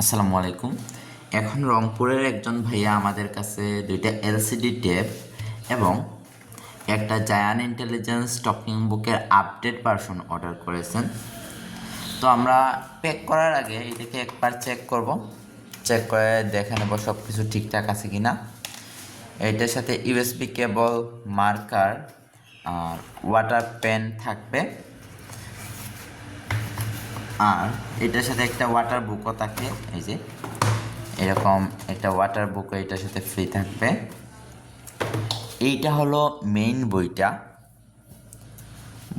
আসসালামু আলাইকুম। এখন রংপুরের একজন ভাইয়া আমাদের কাছে দুইটা এলসিডি ট্যাব এবং একটা জায়ান ইন্টেলিজেন্স টকিং বুকের আপডেট ভার্সন অর্ডার করেছেন। তো আমরা প্যাক করার আগে এটাকে একবার চেক করে দেখে নেব সব কিছু ঠিকঠাক আছে কি না। এটার সাথে ইউএসবি কেবল, মার্কার আর ওয়াটার পেন থাকবে, আর এটার সাথে একটা ওয়াটার বুকও থাকে। এই যে এরকম একটা ওয়াটার বুকও এটার সাথে ফ্রি থাকবে। এইটা হলো মেইন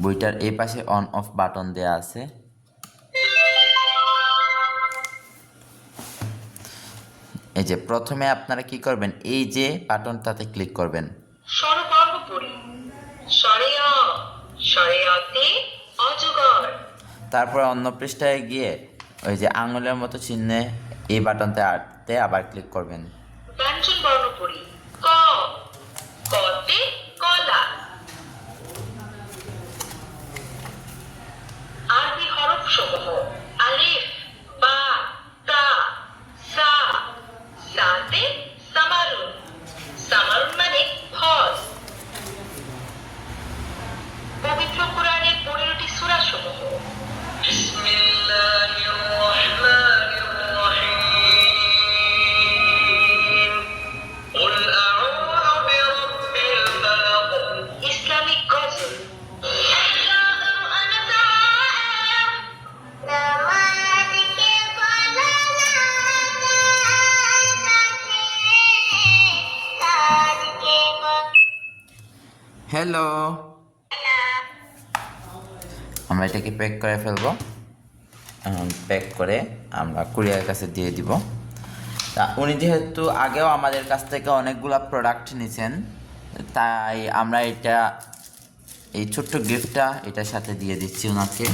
বইটার এই পাশে অন অফ বাটন দেয়া আছে। এই যে প্রথমে আপনারা কি করবেন, এই যে বাটনটাতে ক্লিক করবেন। তারপর অন্য পৃষ্ঠায় গিয়ে ওই যে আঙুলের মতো চিহ্নে এই বাটনতে আবার ক্লিক করবেন। ব্যঞ্জন বর্ণ পড়ি। ক, কতে কলা। আরবি হরফ সমূহ আলিফ, বা, তা, সা। সাতে সামারুন। সামারুন মানে ফল। পবিত্র কোরআনের 15টি সূরা সমূহ। বিসমিল্লাহির রহমানির রহিম। কুল আউযু বিরাব্বিল ফালাক। ইসলামিক গজল। হ্যালো, আমরা এটাকে প্যাক করে ফেলবো। প্যাক করে আমরা কুরিয়ারের কাছে দিয়ে দিব। তা উনি যেহেতু আগেও আমাদের কাছ থেকে অনেকগুলো প্রোডাক্ট নিয়েছেন, তাই আমরা এই ছোট্ট গিফটটা এটার সাথে দিয়ে দিচ্ছি ওনাকে।